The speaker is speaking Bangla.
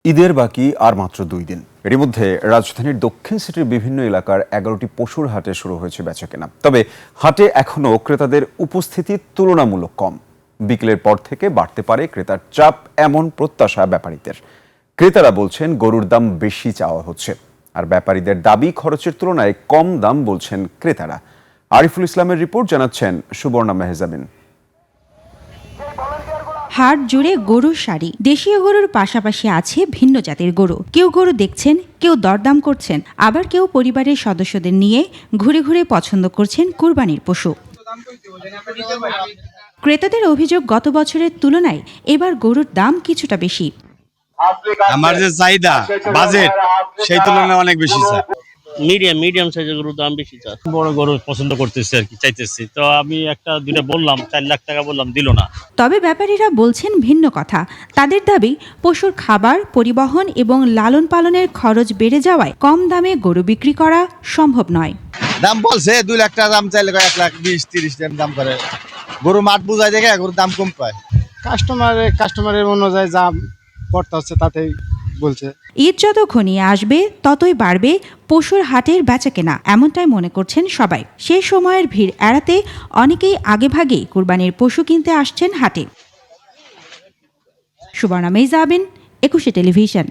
ঈদের বাকি আর মাত্র 2 দিন। এর মধ্যে রাজধানীর দক্ষিণ সিটির বিভিন্ন এলাকার 11টি পশুর হাটে শুরু হয়েছে বেচাকেনা। তবে হাটে এখনও ক্রেতাদের উপস্থিতি তুলনামূলক কম। বিকেলের পর থেকে বাড়তে পারে ক্রেতার চাপ, এমন প্রত্যাশা ব্যাপারীদের। ক্রেতারা বলছেন গরুর দাম বেশি চাওয়া হচ্ছে, আর ব্যাপারীদের দাবি খরচের তুলনায় কম দাম বলছেন ক্রেতারা। আরিফুল ইসলামের রিপোর্ট, জানাচ্ছেন সুবর্ণা মেহজাবিন। হাট জুড়ে গরুর সারি। দেশীয় গরুর পাশাপাশি আছে ভিন্ন জাতের গরু। কেউ গরু দেখছেন, কেউ দরদাম করছেন, আবার কেউ পরিবারের সদস্যদের নিয়ে ঘুরে ঘুরে পছন্দ করছেন কুরবানির পশু। ক্রেতাদের অভিযোগ, গত বছরের তুলনায় এবার গরুর দাম কিছুটা বেশি। আমার যে চাহিদা বাজেট সেই তুলনায় অনেক বেশি স্যার। মিডিয়াম সাইজের গরুর দাম বেশি চাষ। বড় গরু পছন্দ করতেছি আর কি, চাইতেছি। তো আমি একটা দুইটা বললাম, 4 লাখ টাকা বললাম, দিল না। তবে ব্যাপারীরা বলছেন ভিন্ন কথা। তাদের দাবি, পশুর খাবার, পরিবহন এবং লালন পালনের খরচ বেড়ে যাওয়ায় কম দামে গরু বিক্রি করা সম্ভব নয়। দাম বলছে 2 লাখ টাকা দাম চাইলে 1,20,30 দাম করে। গরু মাঠ বুঝাই দেখে গরুর দাম কম পায়। কাস্টমারের অনুযায়ী যা করতে হচ্ছে তাতেই বলছে। ঈদ যত ঘনিয়ে আসবে ততই বাড়বে পশুর হাটের বেচাকেনা, এমনটাই মনে করছেন সবাই। সেই সময়ের ভিড় এড়াতে অনেকেই আগেভাগেই কুরবানির পশু কিনতে আসছেন হাটে। সুবর্ণা মেহজাবিন, 21 টেলিভিশন।